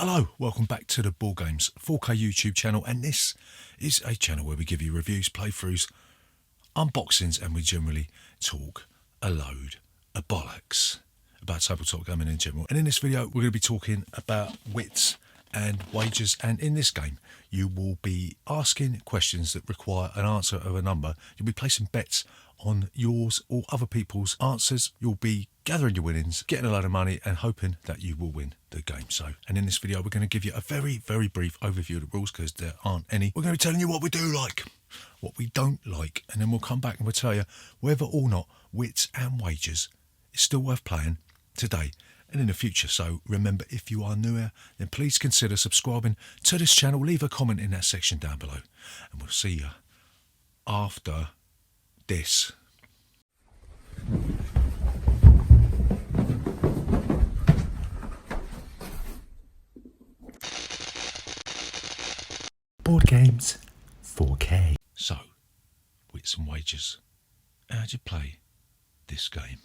Hello, welcome back to the Boardgames 4K YouTube channel, and this is a channel where we give you reviews, playthroughs, unboxings, and we generally talk a load of bollocks about tabletop gaming in general. And in this video, we're going to be talking about Wits and Wagers, and in this game, you will be asking questions that require an answer of a number. You'll be placing bets on yours or other people's answers. You'll be gathering your winnings, getting a load of money, and hoping that you will win the game. And in this video, we're going to give you a very, very brief overview of the rules because there aren't any. We're going to be telling you what we do like, what we don't like, and then we'll come back and we'll tell you whether or not Wits and Wagers is still worth playing today and in the future. So remember, if you are new here, then please consider subscribing to this channel. Leave a comment in that section down below, and we'll see you after this. Boardgames 4K. So, Wits and Wagers. How do you play this game?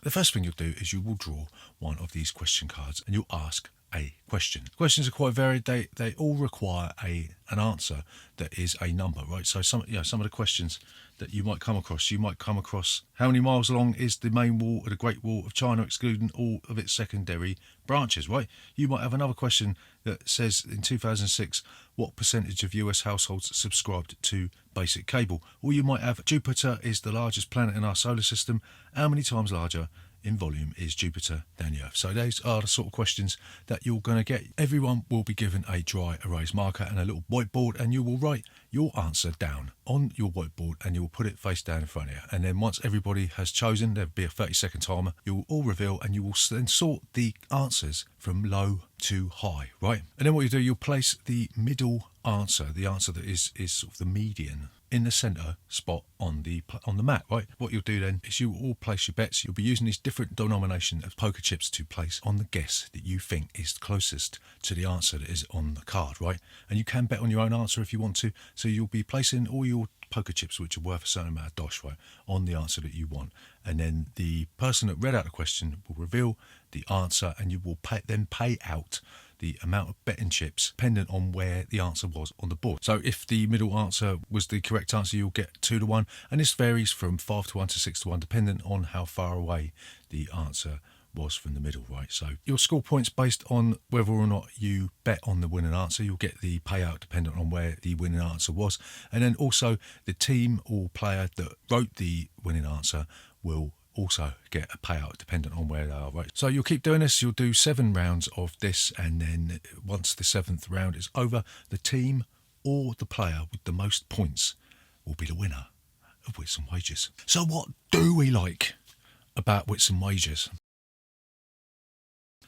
The first thing you'll do is you will draw one of these question cards and you'll ask a question. Questions are quite varied. They all require an answer that is a number, right? So some of the questions that you might come across, how many miles long is the main wall of the Great Wall of China, excluding all of its secondary branches, right? You might have another question that says, in 2006, what percentage of US households subscribed to basic cable? Or you might have, Jupiter is the largest planet in our solar system. How many times larger in volume is Jupiter than the Earth? So those are the sort of questions that you're going to get. Everyone will be given a dry erase marker and a little whiteboard, and you will write your answer down on your whiteboard and you will put it face down in front of you. And then once everybody has chosen, there'll be a 30-second timer. You will all reveal and you will then sort the answers from low to high, right? And then what you do, you'll place the middle answer, the answer that is sort of the median, in the centre spot on the mat, right? What you'll do then is you will all place your bets. You'll be using these different denomination of poker chips to place on the guess that you think is closest to the answer that is on the card, right? And you can bet on your own answer if you want to. So you'll be placing all your poker chips, which are worth a certain amount of dosh, right, on the answer that you want. And then the person that read out the question will reveal the answer, and you will pay out the amount of betting chips dependent on where the answer was on the board. So if the middle answer was the correct answer, you'll get 2 to 1, and this varies from 5 to 1 to 6 to 1 dependent on how far away the answer was from the middle, right? So you'll score points based on whether or not you bet on the winning answer. You'll get the payout dependent on where the winning answer was, and then also the team or player that wrote the winning answer will also get a payout dependent on where they are, right? So you'll keep doing this. You'll do 7 rounds of this, and then once the 7th round is over, the team or the player with the most points will be the winner of Wits and Wagers. So what do we like about Wits and Wagers?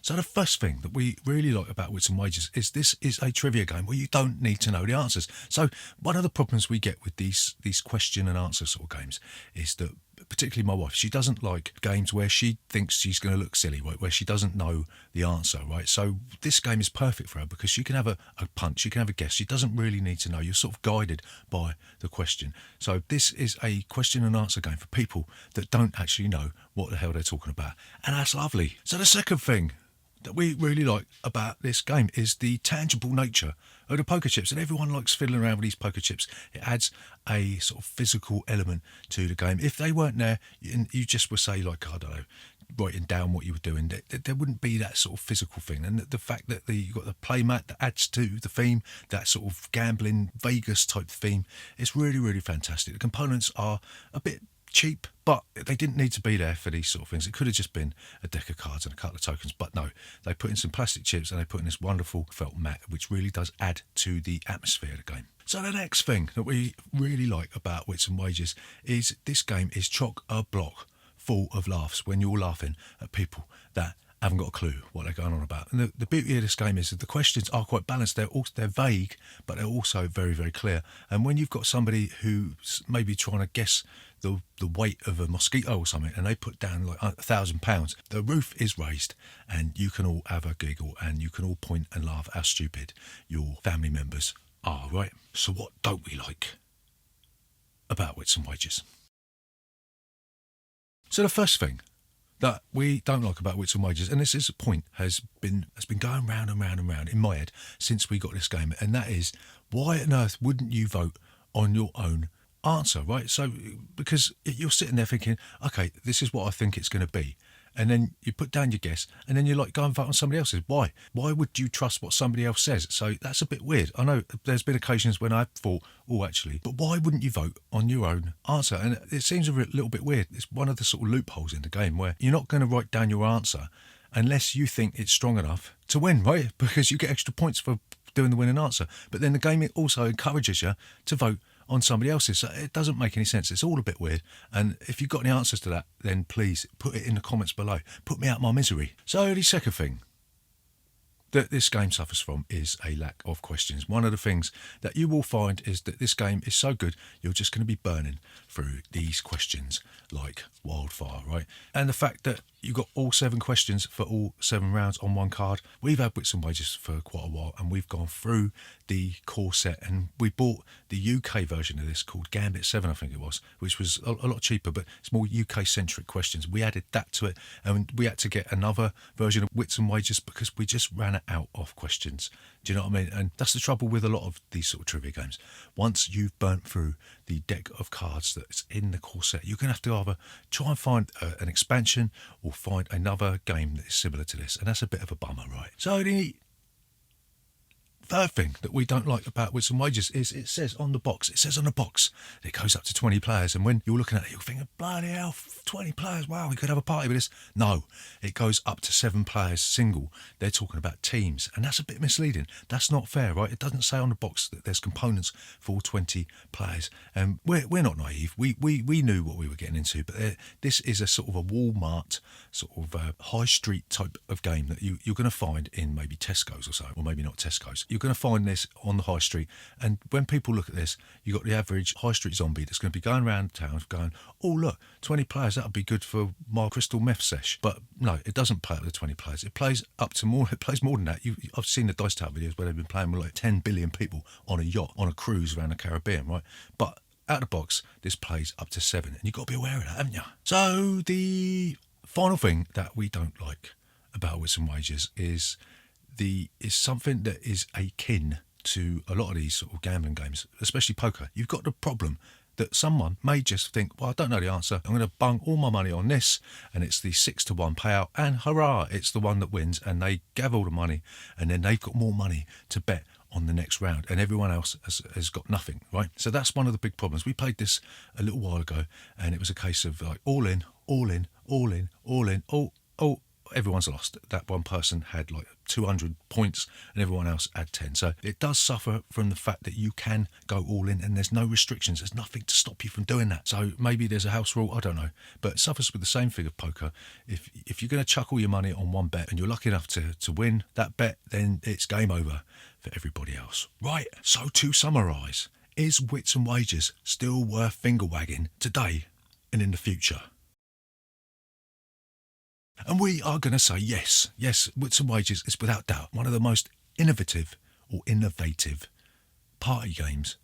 So the first thing that we really like about Wits and Wagers is this is a trivia game where you don't need to know the answers. So one of the problems we get with these question and answer sort of games is that, particularly my wife, she doesn't like games where she thinks she's going to look silly, right, where she doesn't know the answer, right? So this game is perfect for her because she can have a punch, she can have a guess. She doesn't really need to know. You're sort of guided by the question. So this is a question and answer game for people that don't actually know what the hell they're talking about, and that's lovely. So the second thing that we really like about this game is the tangible nature of the poker chips, and everyone likes fiddling around with these poker chips. It adds a sort of physical element to the game. If they weren't there and you just would say, like, I don't know, writing down what you were doing, there wouldn't be that sort of physical thing. And the fact that you've got the play mat that adds to the theme, that sort of gambling Vegas type theme, it's really, really fantastic. The components are a bit cheap, but they didn't need to be there for these sort of things. It could have just been a deck of cards and a couple of tokens, but no, they put in some plastic chips and they put in this wonderful felt mat, which really does add to the atmosphere of the game. So the next thing that we really like about Wits and Wagers is this game is chock-a-block full of laughs when you're laughing at people that haven't got a clue what they're going on about. And the beauty of this game is that the questions are quite balanced. They're vague, but they're also very, very clear. And when you've got somebody who's maybe trying to guess the weight of a mosquito or something, and they put down like £1,000, the roof is raised, and you can all have a giggle, and you can all point and laugh how stupid your family members are, right? So what don't we like about Wits and Wagers? So the first thing that we don't like about Wits and Wagers, and this is a point has been going round and round and round in my head since we got this game, and that is, why on earth wouldn't you vote on your own answer, right? So because you're sitting there thinking, okay, this is what I think it's going to be, and then you put down your guess, and then you're like, go and vote on somebody else's. Why would you trust what somebody else says? So that's a bit weird. I know there's been occasions when I've thought, oh, actually, but why wouldn't you vote on your own answer? And it seems a little bit weird. It's one of the sort of loopholes in the game where you're not going to write down your answer unless you think it's strong enough to win, right? Because you get extra points for doing the winning answer. But then the game also encourages you to vote on somebody else's. So it doesn't make any sense. It's all a bit weird. And if you've got any answers to that, then please put it in the comments below. Put me out of my misery. So the second thing that this game suffers from is a lack of questions. One of the things that you will find is that this game is so good, you're just going to be burning through these questions like wildfire, right? And the fact that you've got all 7 questions for all 7 rounds on one card. We've had Wits and Wagers for quite a while, and we've gone through the core set, and we bought the UK version of this called Gambit 7, I think it was, which was a lot cheaper, but it's more UK-centric questions. We added that to it, and we had to get another version of Wits and Wagers because we just ran out of questions. Do you know what I mean? And that's the trouble with a lot of these sort of trivia games. Once you've burnt through the deck of cards that's in the core set, you're going to have to either try and find an expansion or find another game that is similar to this, and that's a bit of a bummer, right? So the third thing that we don't like about Wits and Wagers is it says on the box it goes up to 20 players, and when you're looking at it, you're thinking, bloody hell, 20 players, wow, we could have a party with this. No, it goes up to 7 players single. They're talking about teams, and that's a bit misleading. That's not fair, right? It doesn't say on the box that there's components for 20 players, and we're not naive. We knew what we were getting into, but this is a sort of a Walmart sort of high street type of game that you're going to find in maybe Tesco's or so, or maybe not Tesco's. You're going to find this on the high street, and when people look at this, you've got the average high street zombie that's going to be going around town going, oh look, 20 players, that'll be good for my crystal meth sesh. But no, it doesn't play up to 20 players. It plays up to more. It plays more than that. I've seen the Dice Tower videos where they've been playing with like 10 billion people on a yacht on a cruise around the Caribbean, right? But out of the box, this plays up to 7, and you've got to be aware of that, haven't you? So the final thing that we don't like about Wits and Wagers is something that is akin to a lot of these sort of gambling games, especially poker. You've got the problem that someone may just think, well, I don't know the answer, I'm going to bung all my money on this, and it's the 6-to-1 payout, and hurrah, it's the one that wins, and they gather all the money, and then they've got more money to bet on the next round, and everyone else has got nothing, right? So that's one of the big problems. We played this a little while ago, and it was a case of like all in, everyone's lost. That one person had like 200 points and everyone else had 10. So it does suffer from the fact that you can go all in and there's no restrictions. There's nothing to stop you from doing that. So maybe there's a house rule, I don't know. But it suffers with the same thing of poker. If you're going to chuck all your money on one bet and you're lucky enough to win that bet, then it's game over for everybody else. Right, so to summarise, is Wits and Wagers still worth finger wagging today and in the future? And we are going to say yes. Yes, Wits and Wagers is without doubt one of the most innovative party games,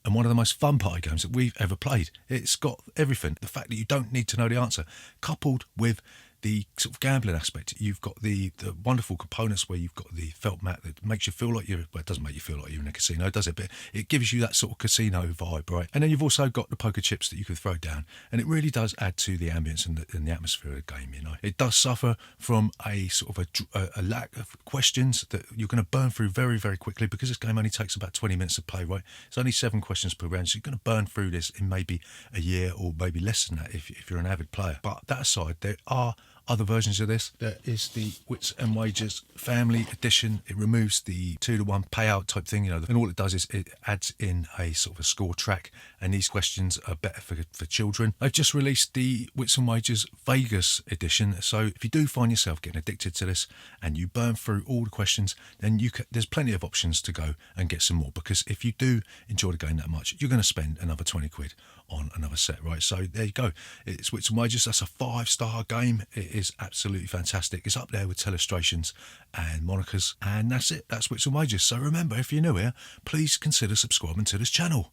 and one of the most fun party games that we've ever played. It's got everything. The fact that you don't need to know the answer, coupled with the sort of gambling aspect. You've got the wonderful components where you've got the felt mat that makes you feel like well, it doesn't make you feel like you're in a casino, does it? But it gives you that sort of casino vibe, right? And then you've also got the poker chips that you could throw down, and it really does add to the ambience and the atmosphere of the game, you know. It does suffer from a sort of a lack of questions that you're going to burn through very, very quickly, because this game only takes about 20 minutes to play, right? It's only 7 questions per round, so you're going to burn through this in maybe a year or maybe less than that if you're an avid player. But that aside, there are other versions of this. There is the Wits and Wagers Family Edition. It removes the 2-to-1 payout type thing, you know, and all it does is it adds in a sort of a score track, and these questions are better for children. They've just released the Wits and Wagers Vegas Edition, so if you do find yourself getting addicted to this and you burn through all the questions, then there's plenty of options to go and get some more, because if you do enjoy the game that much, you're going to spend another 20 quid on another set, right? So there you go. It's Wits and Wagers. That's a 5-star game. It is absolutely fantastic. It's up there with Telestrations and Monica's, and that's it. That's Wits and Wagers. So remember, if you're new here, please consider subscribing to this channel.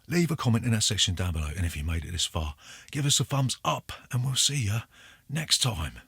Leave a comment in that section down below, and if you made it this far, give us a thumbs up, and we'll see you next time.